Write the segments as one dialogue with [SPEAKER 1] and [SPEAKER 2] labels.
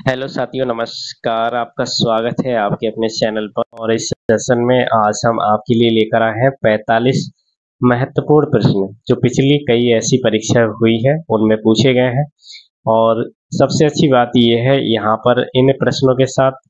[SPEAKER 1] Hello साथियों, नमस्कार। आपका स्वागत है आपके अपने चैनल पर। और इस सेशन में आज हम आपके लिए लेकर आए हैं 45 महत्वपूर्ण प्रश्न जो पिछली कई ऐसी परीक्षा हुई है उनमें पूछे गए हैं। और सबसे अच्छी बात यह है, यहाँ पर इन प्रश्नों के साथ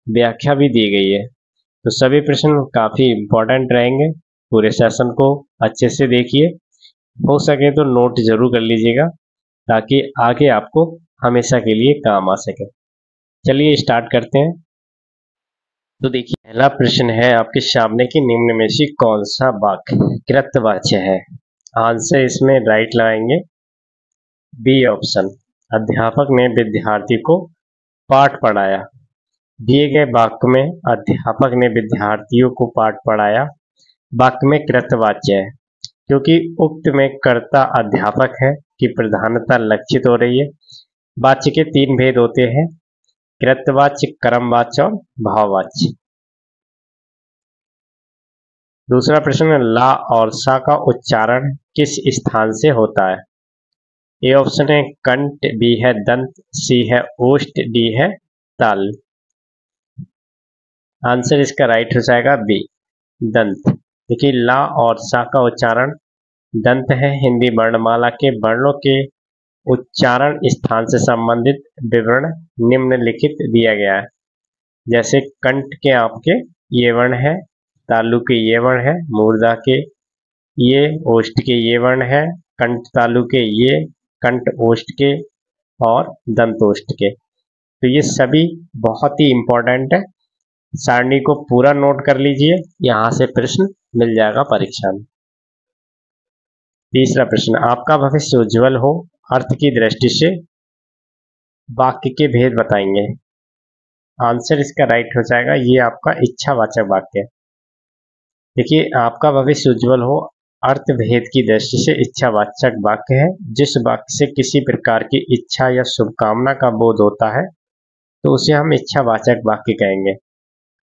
[SPEAKER 1] व्याख्या भी दी गई है, तो सभी प्रश्न काफी इम्पोर्टेंट रहेंगे। पूरे सेशन को अच्छे से देखिए, हो सके तो नोट जरूर कर लीजिएगा ताकि आगे आपको हमेशा के लिए काम आ सके। चलिए स्टार्ट करते हैं। तो देखिए, पहला प्रश्न है आपके सामने कि निम्न में से कौन सा वाक्य कृतवाच्य है। आंसर इसमें राइट लगाएंगे बी ऑप्शन। अध्यापक ने विद्यार्थी को पाठ पढ़ाया। दिए गए वाक्य में अध्यापक ने विद्यार्थियों को पाठ पढ़ाया वाक्य में कृतवाच्य है, क्योंकि उक्त में कर्ता अध्यापक है कि प्रधानता लक्षित हो रही है। वाच्य के तीन भेद होते हैं, कृतवाच्य, कर्मवाच्य और भाववाच्य। दूसरा प्रश्न, ला और सा का उच्चारण किस स्थान से होता है। ए ऑप्शन है कंठ, बी है दंत, सी है ओष्ठ, डी है ताल। आंसर इसका राइट हो जाएगा बी, दंत। देखिए, ला और सा का उच्चारण दंत है। हिंदी वर्णमाला के वर्णों के उच्चारण स्थान से संबंधित विवरण निम्नलिखित दिया गया है। जैसे कंठ के आपके ये वर्ण है, तालु के ये वर्ण है, मूर्धा के ये, ओष्ठ के ये वर्ण है, कंठ तालु के ये, कंठ ओष्ठ के और दंतोष्ठ के। तो ये सभी बहुत ही इंपॉर्टेंट है। सारणी को पूरा नोट कर लीजिए, यहां से प्रश्न मिल जाएगा परीक्षा में। तीसरा प्रश्न, आपका भविष्य उज्जवल हो अर्थ की दृष्टि से वाक्य के भेद बताएंगे। आंसर इसका राइट हो जाएगा, ये आपका इच्छावाचक वाक्य है। देखिए, आपका भविष्य उज्जवल हो अर्थ भेद की दृष्टि से इच्छावाचक वाक्य है। जिस वाक्य से किसी प्रकार की इच्छा या शुभकामना का बोध होता है तो उसे हम इच्छावाचक वाक्य कहेंगे।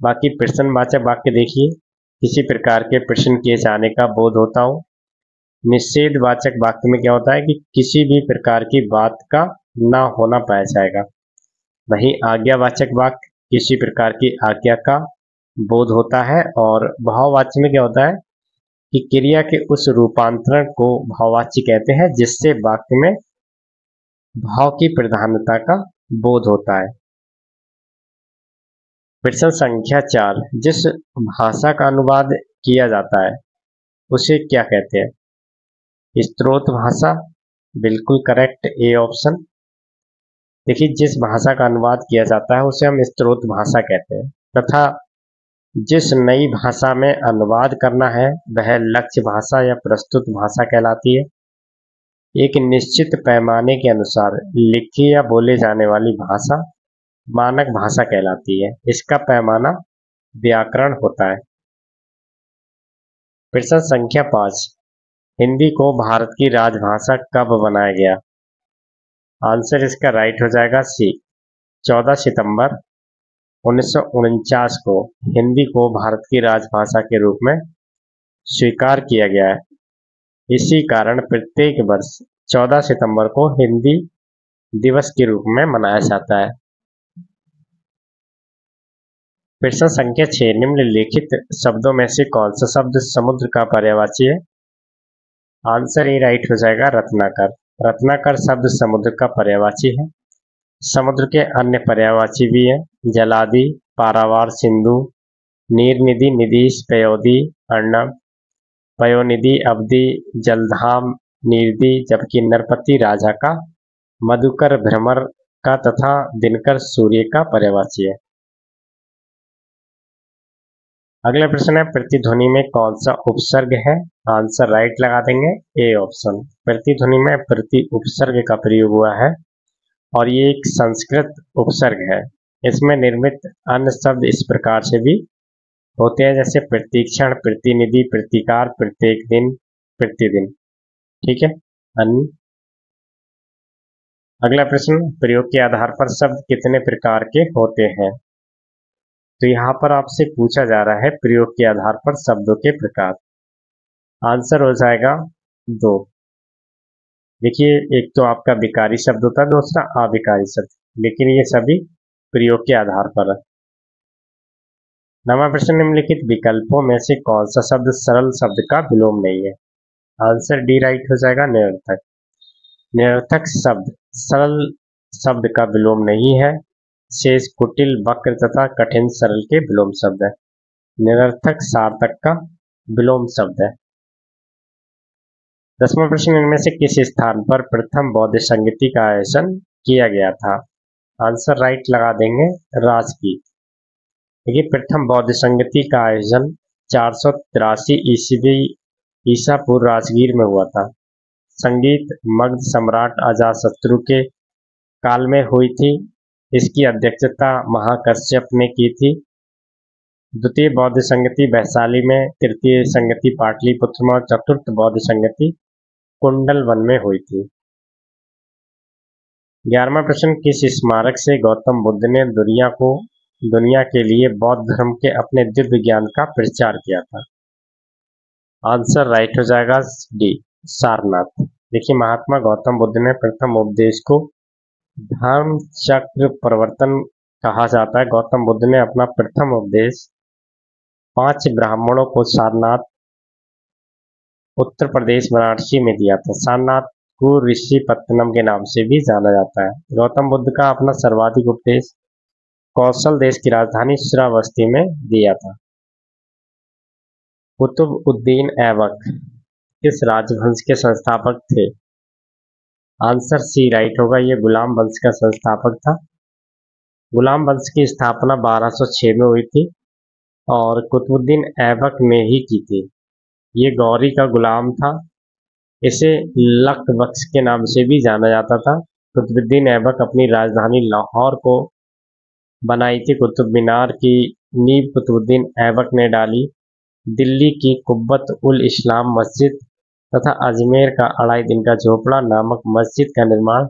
[SPEAKER 1] बाकी प्रश्नवाचक वाक्य देखिए, किसी प्रकार के प्रश्न किए जाने का बोध होता हो। निषेधवाचक वाक्य में क्या होता है कि किसी भी प्रकार की बात का ना होना पाया जाएगा। वहीं आज्ञावाचक वाक्य किसी प्रकार की आज्ञा का बोध होता है। और भाववाच्य में क्या होता है कि क्रिया के उस रूपांतरण को भाववाच्य कहते हैं जिससे वाक्य में भाव की प्रधानता का बोध होता है। प्रश्न संख्या 4, जिस भाषा का अनुवाद किया जाता है उसे क्या कहते हैं। स्त्रोत भाषा, बिल्कुल करेक्ट, ए ऑप्शन। देखिए, जिस भाषा का अनुवाद किया जाता है उसे हम स्त्रोत भाषा कहते हैं, तथा जिस नई भाषा में अनुवाद करना है वह लक्ष्य भाषा या प्रस्तुत भाषा कहलाती है। एक निश्चित पैमाने के अनुसार लिखी या बोले जाने वाली भाषा मानक भाषा कहलाती है। इसका पैमाना व्याकरण होता है। प्रश्न संख्या 5, हिंदी को भारत की राजभाषा कब बनाया गया। आंसर इसका राइट हो जाएगा सी, 14 सितंबर 1949 को हिंदी को भारत की राजभाषा के रूप में स्वीकार किया गया है। इसी कारण प्रत्येक वर्ष 14 सितंबर को हिंदी दिवस के रूप में मनाया जाता है। प्रश्न संख्या 6, निम्नलिखित शब्दों में से कौन सा शब्द समुद्र का पर्यायवाची है। आंसर ए राइट हो जाएगा रत्नाकर। रत्नाकर शब्द समुद्र का पर्यायवाची है। समुद्र के अन्य पर्यायवाची भी हैं, जलादि, पारावार, सिंधु, नीरनिधि, निधीश, पयोधि, अर्णव, पयोनिधि, अवधि, जलधाम, नीरदि, जबकि नरपति राजा का, मधुकर भ्रमर का तथा दिनकर सूर्य का पर्यायवाची है। अगला प्रश्न है, प्रतिध्वनि में कौन सा उपसर्ग है। आंसर राइट लगा देंगे, ए ऑप्शन। प्रतिध्वनि में प्रति उपसर्ग का प्रयोग हुआ है और ये एक संस्कृत उपसर्ग है। इसमें निर्मित अन्य शब्द इस प्रकार से भी होते हैं, जैसे प्रतीक्षण, प्रतिनिधि, प्रतिकार, प्रत्येक दिन, प्रतिदिन। ठीक है। अन्य अगला प्रश्न, प्रयोग के आधार पर शब्द कितने प्रकार के होते हैं। तो यहाँ पर आपसे पूछा जा रहा है प्रयोग के आधार पर शब्दों के प्रकार। आंसर हो जाएगा 2। देखिए, एक तो आपका विकारी शब्द होता है, दूसरा अविकारी शब्द। लेकिन ये सभी प्रयोग के आधार पर है। 9वां प्रश्न, निम्नलिखित विकल्पों में से कौन सा शब्द सरल शब्द का विलोम नहीं है? आंसर डी राइट हो जाएगा, निरर्थक। निरर्थक शब्द सरल शब्द का विलोम नहीं है। शेष, कुटिल, वक्र तथा कठिन सरल के विलोम शब्द है। निरर्थक सार्थक का विलोम शब्द है। 10वां प्रश्न, इनमें से किस स्थान पर प्रथम बौद्ध संगति का आयोजन किया गया था? आंसर राइट लगा देंगे, राजगीर। देखिए, प्रथम बौद्ध संगति का आयोजन 483 ईस्वी ईसा पूर्व राजगीर में हुआ था। संगीत मगध सम्राट अजातशत्रु के काल में हुई थी। इसकी अध्यक्षता महाकश्यप ने की थी। द्वितीय बौद्ध संगति वैशाली में, तृतीय संगति पाटलिपुत्र में और चतुर्थ बौद्ध संगति कुंडलवन में हुई थी। 11वां प्रश्न, किस स्मारक से गौतम बुद्ध ने दुनिया के लिए बौद्ध धर्म के अपने दिव्य ज्ञान का प्रचार किया था? आंसर राइट हो जाएगा, डी सारनाथ। देखिए, महात्मा गौतम बुद्ध ने प्रथम उपदेश को धर्म चक्र प्रवर्तन कहा जाता है। गौतम बुद्ध ने अपना प्रथम उपदेश 5 ब्राह्मणों को सारनाथ, उत्तर प्रदेश, वाराणसी में दिया था। सारनाथ को ऋषिपत्तनम के नाम से भी जाना जाता है। गौतम बुद्ध का अपना सर्वाधिक उपदेश कौशल देश की राजधानी श्रावस्ती में दिया था। कुतुबउद्दीन ऐबक किस राजवंश के संस्थापक थे? आंसर सी राइट होगा, ये गुलाम वंश का संस्थापक था। गुलाम वंश की स्थापना 1206 में हुई थी और कुतुबुद्दीन ऐबक ने ही की थी। ये गौरी का गुलाम था। इसे लख बख्श के नाम से भी जाना जाता था। कुतुबुद्दीन ऐबक अपनी राजधानी लाहौर को बनाई थी। कुतुब मीनार की नींव कुतुबुद्दीन ऐबक ने डाली। दिल्ली की कुब्बत उल इस्लाम मस्जिद तथा अजमेर का अढ़ाई दिन का झोपड़ा नामक मस्जिद का निर्माण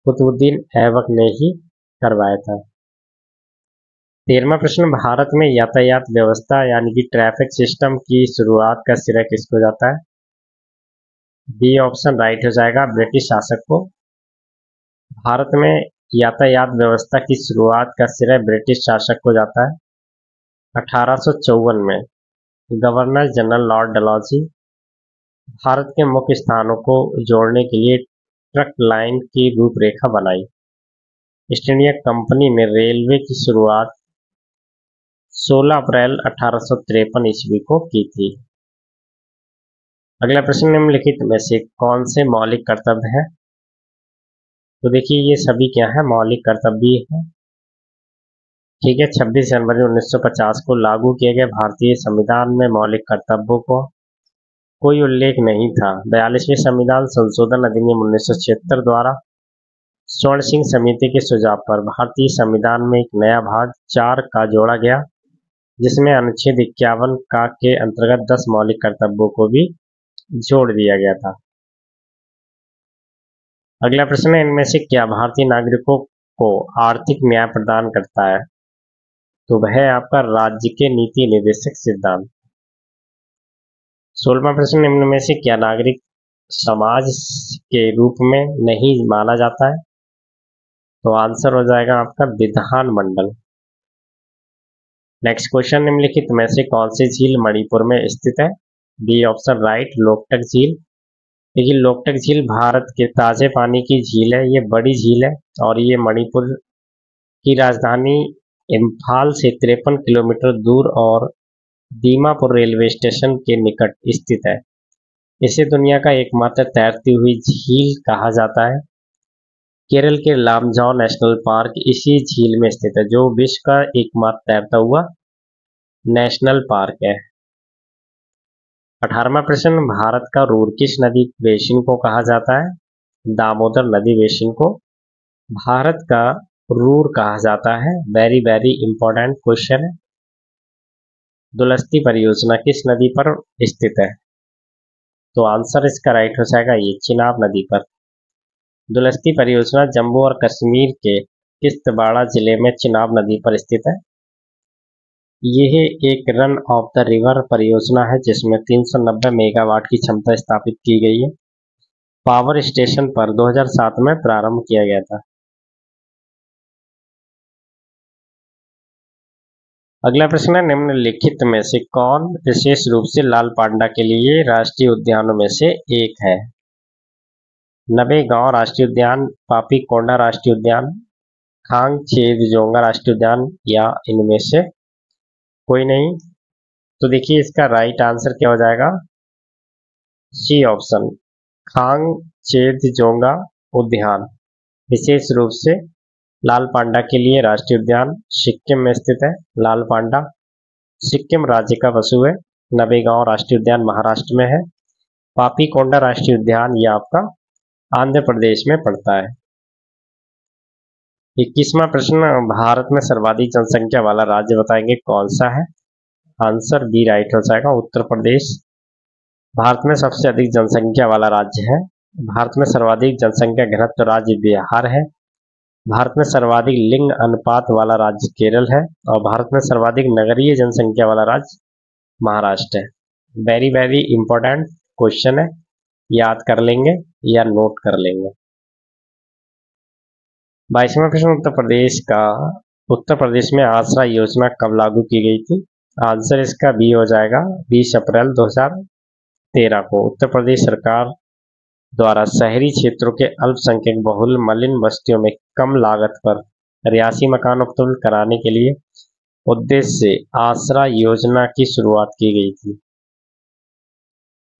[SPEAKER 1] कुतुबुद्दीन ऐबक ने ही करवाया था। 13वां प्रश्न, भारत में यातायात व्यवस्था यानी कि ट्रैफिक सिस्टम की शुरुआत का श्रेय किसको जाता है? बी ऑप्शन राइट हो जाएगा, ब्रिटिश शासक को। भारत में यातायात व्यवस्था की शुरुआत का श्रेय ब्रिटिश शासक को जाता है। 1854 में governor general Lord Dalhousie Bharat के मुख्य स्थानों को जोड़ने के लिए ट्रक लाइन की रूपरेखा बनाई। ईस्ट इंडिया कंपनी ने रेलवे की शुरुआत 16 अप्रैल 1853 ईस्वी को की थी। अगला प्रश्न, निम्नलिखित में से कौन से मौलिक कर्तव्य है? तो देखिए, ये सभी क्या है, मौलिक कर्तव्य है। ठीक है, 26 जनवरी 1950 को लागू किए गए भारतीय संविधान में मौलिक कर्तव्यों को कोई उल्लेख नहीं था। 42वें संविधान संशोधन अधिनियम 1976 द्वारा स्वर्ण सिंह समिति के सुझाव पर भारतीय संविधान में एक नया भाग 4 का जोड़ा गया, जिसमें अनुच्छेद 51 का के अंतर्गत 10 मौलिक कर्तव्यों को भी जोड़ दिया गया था। अगला प्रश्न है, इनमें से क्या भारतीय नागरिकों को आर्थिक न्याय प्रदान करता है? तो वह है आपका राज्य के नीति निर्देशक सिद्धांत। 16वां प्रश्न, निम्न में से क्या नागरिक समाज के रूप में नहीं माना जाता है? तो आंसर हो जाएगा आपका विधानमंडल। नेक्स्ट क्वेश्चन, निम्नलिखित में से कौन सी झील मणिपुर में स्थित है? बी ऑप्शन राइट, लोकटक झील। देखिए, लोकटक झील भारत के ताजे पानी की झील है। ये बड़ी झील है और ये मणिपुर की राजधानी इम्फाल से 53 किलोमीटर दूर और दीमापुर रेलवे स्टेशन के निकट स्थित है। इसे दुनिया का एकमात्र तैरती हुई झील कहा जाता है। केरल के लामजाओ नेशनल पार्क इसी झील में स्थित है, जो विश्व का एकमात्र तैरता हुआ नेशनल पार्क है। 18वां प्रश्न, भारत का रूर किस नदी बेसिन को कहा जाता है? दामोदर नदी बेसिन को भारत का रूर कहा जाता है। वेरी वेरी इंपॉर्टेंट क्वेश्चन है। दुलस्ती परियोजना किस नदी पर स्थित है? तो आंसर इसका राइट हो जाएगा, ये चिनाब नदी पर। दुलस्ती परियोजना जम्मू और कश्मीर के किश्तवाड़ जिले में चिनाब नदी पर स्थित है। यह एक रन ऑफ द रिवर परियोजना है, जिसमें 390 मेगावाट की क्षमता स्थापित की गई है। पावर स्टेशन पर 2007 में प्रारंभ किया गया था। अगला प्रश्न है, निम्नलिखित में से कौन विशेष रूप से लाल पांडा के लिए राष्ट्रीय उद्यानों में से एक है? नवेगांव राष्ट्रीय उद्यान, पापी कोंडा राष्ट्रीय उद्यान, खांगचेदजोंगा राष्ट्रीय उद्यान या इनमें से कोई नहीं? तो देखिए इसका राइट आंसर क्या हो जाएगा, सी ऑप्शन, खांगचेदजोंगा उद्यान विशेष रूप से लाल पांडा के लिए राष्ट्रीय उद्यान सिक्किम में स्थित है। लाल पांडा सिक्किम राज्य का पशु है। नवेगांव राष्ट्रीय उद्यान महाराष्ट्र में है। पापी कोंडा राष्ट्रीय उद्यान ये आपका आंध्र प्रदेश में पड़ता है। 21वां प्रश्न, भारत में सर्वाधिक जनसंख्या वाला राज्य बताएंगे कौन सा है? आंसर बी राइट हो जाएगा, उत्तर प्रदेश भारत में सबसे अधिक जनसंख्या वाला राज्य है। भारत में सर्वाधिक जनसंख्या घनत्व राज्य बिहार है। भारत में सर्वाधिक लिंग अनुपात वाला राज्य केरल है और भारत में सर्वाधिक नगरीय जनसंख्या वाला राज्य महाराष्ट्र है। वेरी वेरी इंपॉर्टेंट क्वेश्चन है, याद कर लेंगे या नोट कर लेंगे। 22वां प्रश्न, उत्तर प्रदेश में आसरा योजना कब लागू की गई थी? आंसर इसका बी हो जाएगा, 20 अप्रैल 2013 को उत्तर प्रदेश सरकार द्वारा शहरी क्षेत्रों के अल्पसंख्यक बहुल मलिन बस्तियों में कम लागत पर रिहायशी मकान उपलब्ध कराने के लिए उद्देश्य से आसरा योजना की शुरुआत की गई थी।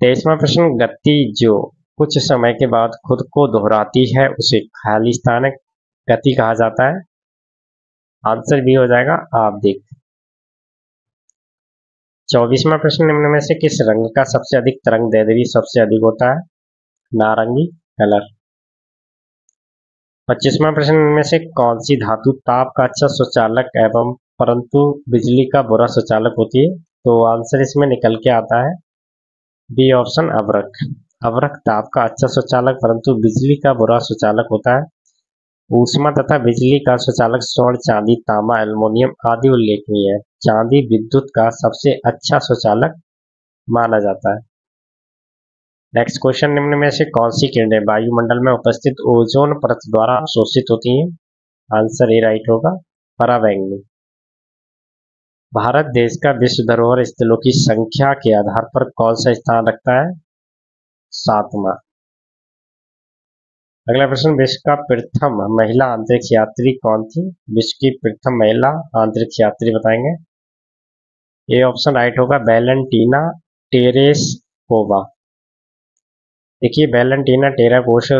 [SPEAKER 1] 23वां प्रश्न, गति जो कुछ समय के बाद खुद को दोहराती है उसे खालिस्तानिक गति कहा जाता है। आंसर भी हो जाएगा आप देख। 24वां प्रश्न, निम्न में से किस रंग का सबसे अधिक तरंग दैर्ध्य सबसे अधिक होता है? नारंगी कलर। 25वां प्रश्न, इनमें से कौन सी धातु ताप का अच्छा सुचालक एवं परंतु बिजली का बुरा सुचालक होती है? तो आंसर इसमें निकल के आता है बी ऑप्शन, अभ्रक। अभ्रक ताप का अच्छा सुचालक परंतु बिजली का बुरा सुचालक होता है। ऊष्मा तथा बिजली का सुचालक स्वर्ण, चांदी, तांबा, एल्युमिनियम आदि उल्लेखनीय है। चांदी विद्युत का सबसे अच्छा सुचालक माना जाता है। नेक्स्ट क्वेश्चन, निम्न में से कौन सी किरणें वायुमंडल में उपस्थित ओजोन परत द्वारा अवशोषित होती हैं? आंसर ए राइट होगा, पराबैंगनी। भारत देश का विश्व धरोहर स्थलों की संख्या के आधार पर कौन सा स्थान रखता है? 7वां। अगला प्रश्न, विश्व का प्रथम महिला अंतरिक्ष यात्री कौन थी? विश्व की प्रथम महिला अंतरिक्ष यात्री बताएंगे। ए ऑप्शन राइट होगा, वैलेंटीना टेरेस्कोवा। देखिए वैलेंटीना टेराकोशा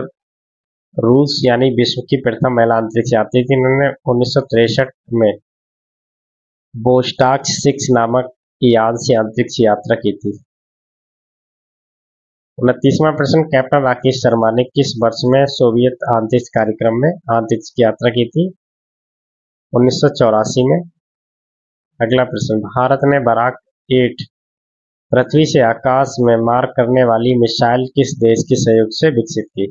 [SPEAKER 1] रूस यानी विश्व की प्रथम महिला अंतरिक्ष यात्री थी। इन्होंने 1963 में बोस्टॉक 6 नामक यान से अंतरिक्ष यात्रा की थी। 29वां प्रश्न, कैप्टन राकेश शर्मा ने किस वर्ष में सोवियत अंतरिक्ष कार्यक्रम में अंतरिक्ष की यात्रा की थी? 1984 में। अगला प्रश्न, भारत ने बराक 8 पृथ्वी से आकाश में मार करने वाली मिसाइल किस देश के सहयोग से विकसित की?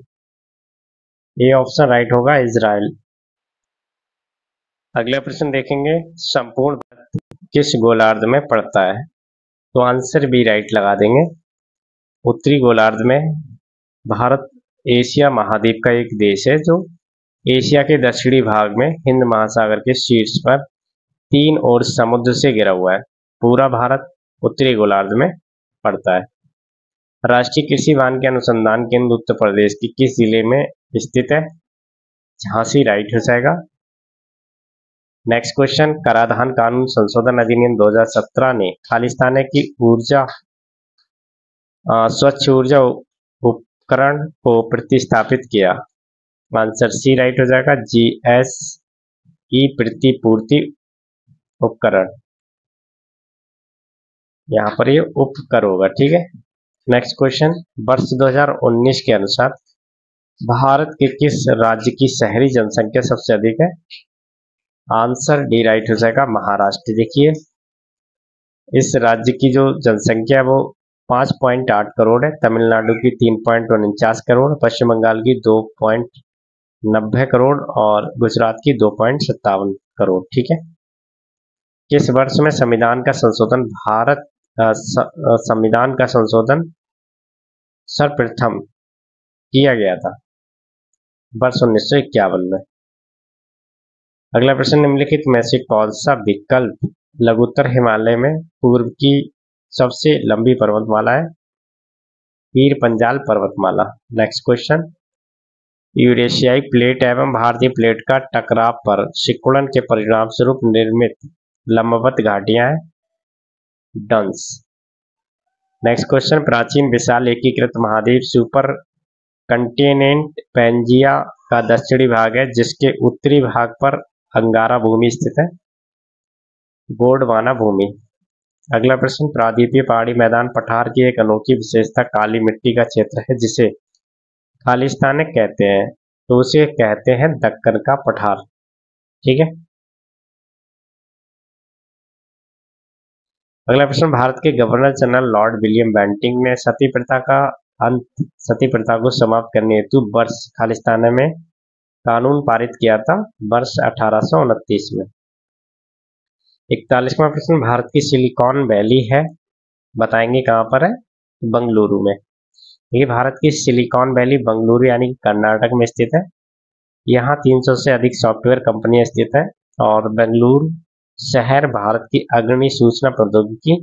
[SPEAKER 1] ए ऑप्शन राइट होगा, इजराइल। अगला प्रश्न देखेंगे, संपूर्ण किस गोलार्ध में पड़ता है? तो आंसर बी राइट लगा देंगे, उत्तरी गोलार्ध में। भारत एशिया महाद्वीप का एक देश है जो एशिया के दक्षिणी भाग में हिंद महासागर के शीर्ष पर 3 ओर समुद्र से घिरा हुआ है। पूरा भारत उत्तरी गोलार्ध में पड़ता है। राष्ट्रीय कृषि वानिकी अनुसंधान केंद्र उत्तर प्रदेश की किस जिले में स्थित है? झांसी राइट हो जाएगा। नेक्स्ट क्वेश्चन, कराधान कानून संशोधन अधिनियम 2017 ने खालिस्तान की ऊर्जा स्वच्छ ऊर्जा उपकरण को प्रतिस्थापित किया। आंसर सी राइट हो जाएगा, GSE प्रतिपूर्ति उपकरण। यहाँ पर ये उपकर होगा, ठीक है। नेक्स्ट क्वेश्चन, वर्ष 2019 के अनुसार भारत के किस राज्य की शहरी जनसंख्या सबसे अधिक है? आंसर डी राइट हो जाएगा, महाराष्ट्र। देखिए इस राज्य की जो जनसंख्या है वो 5.8 करोड़ है। तमिलनाडु की 3.49 करोड़, पश्चिम बंगाल की 2.90 करोड़ और गुजरात की 2.57 करोड़, ठीक है। किस वर्ष में संविधान का संशोधन संविधान का संशोधन सर्वप्रथम किया गया था? वर्ष 1951 में। अगला प्रश्न, निम्नलिखित में से कौन सा विकल्प लघुत्तर हिमालय में पूर्व की सबसे लंबी पर्वतमाला है पीर पंजाल पर्वतमाला। नेक्स्ट क्वेश्चन, यूरेशियाई प्लेट एवं भारतीय प्लेट का टकराव पर सिकुड़न के परिणाम स्वरूप निर्मित लंबवत घाटियां हैं डंस। नेक्स्ट क्वेश्चन, प्राचीन विशाल एकीकृत महाद्वीप सुपर कंटिनेंट पैंजिया का दक्षिणी भाग है जिसके उत्तरी भाग पर अंगारा भूमि स्थित है गोंडवाना भूमि। अगला प्रश्न, प्रायद्वीपीय पहाड़ी मैदान पठार की एक अनोखी विशेषता काली मिट्टी का क्षेत्र है जिसे खालिस्तान कहते हैं, तो उसे कहते हैं दक्कन का पठार। ठीक है। अगला प्रश्न, भारत के governor general Lord William Bentinck ने सती प्रथा को समाप्त करने हेतु वर्ष खालिस्तान में कानून पारित किया था वर्ष 1829 में। 41वां प्रश्न, भारत की सिलिकॉन वैली है, बताएंगे कहाँ पर है, बंगलुरु में। ये भारत की सिलिकॉन वैली बंगलुरु यानी कर्नाटक में स्थित है। यहाँ 300 से अधिक सॉफ्टवेयर कंपनियां स्थित है और बेंगलुरु शहर भारत की अग्रणी सूचना प्रौद्योगिकी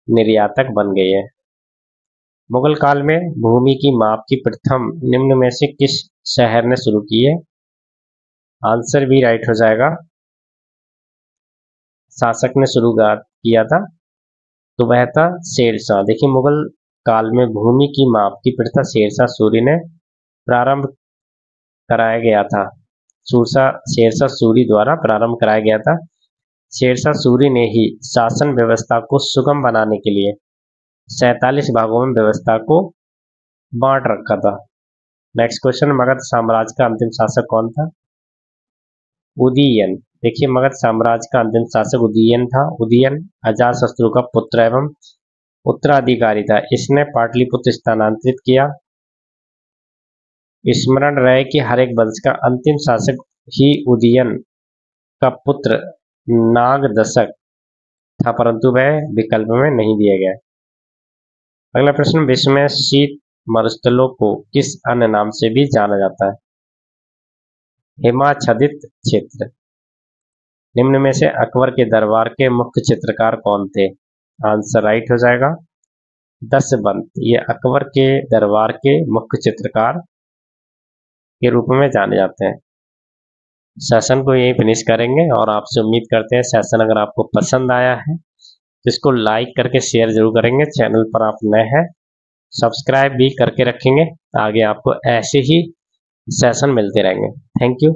[SPEAKER 1] निर्यातक बन गई है। मुगल काल में भूमि की माप की प्रथम निम्न में से किस शहर ने शुरू की है, आंसर भी राइट हो जाएगा, शासक ने शुरू किया था, तो वह था शेरशाह। देखिए, मुगल काल में भूमि की माप की प्रथा शेरशाह सूरी ने प्रारंभ कराया गया था, शेरशाह सूरी द्वारा प्रारंभ कराया गया था। शेरशाह सूरी ने ही शासन व्यवस्था को सुगम बनाने के लिए 47 भागों में व्यवस्था को बांट रखा था। नेक्स्ट क्वेश्चन, मगध साम्राज्य का अंतिम शासक कौन था, उदयन। देखिए, मगध साम्राज्य का अंतिम शासक उदयन था। उदयन अजातशत्रु का पुत्र एवं उत्तराधिकारी था। इसने पाटलिपुत्र स्थानांतरित किया। स्मरण रहे कि हर एक वंश का अंतिम शासक ही उदयन का पुत्र नागदशक था, परंतु वह विकल्प में नहीं दिया गया। अगला प्रश्न, विश्व में शीत मरुस्थलों को किस अन्य नाम से भी जाना जाता है, हिमाच्छादित क्षेत्र। निम्न में से अकबर के दरबार के मुख्य चित्रकार कौन थे, आंसर राइट हो जाएगा, दशवंत। ये अकबर के दरबार के मुख्य चित्रकार के रूप में जाने जाते हैं। सेशन को यहीं फिनिश करेंगे और आपसे उम्मीद करते हैं सेशन अगर आपको पसंद आया है तो इसको लाइक करके शेयर जरूर करेंगे। चैनल पर आप नए हैं सब्सक्राइब भी करके रखेंगे, आगे आपको ऐसे ही सेशन मिलते रहेंगे। Thank you.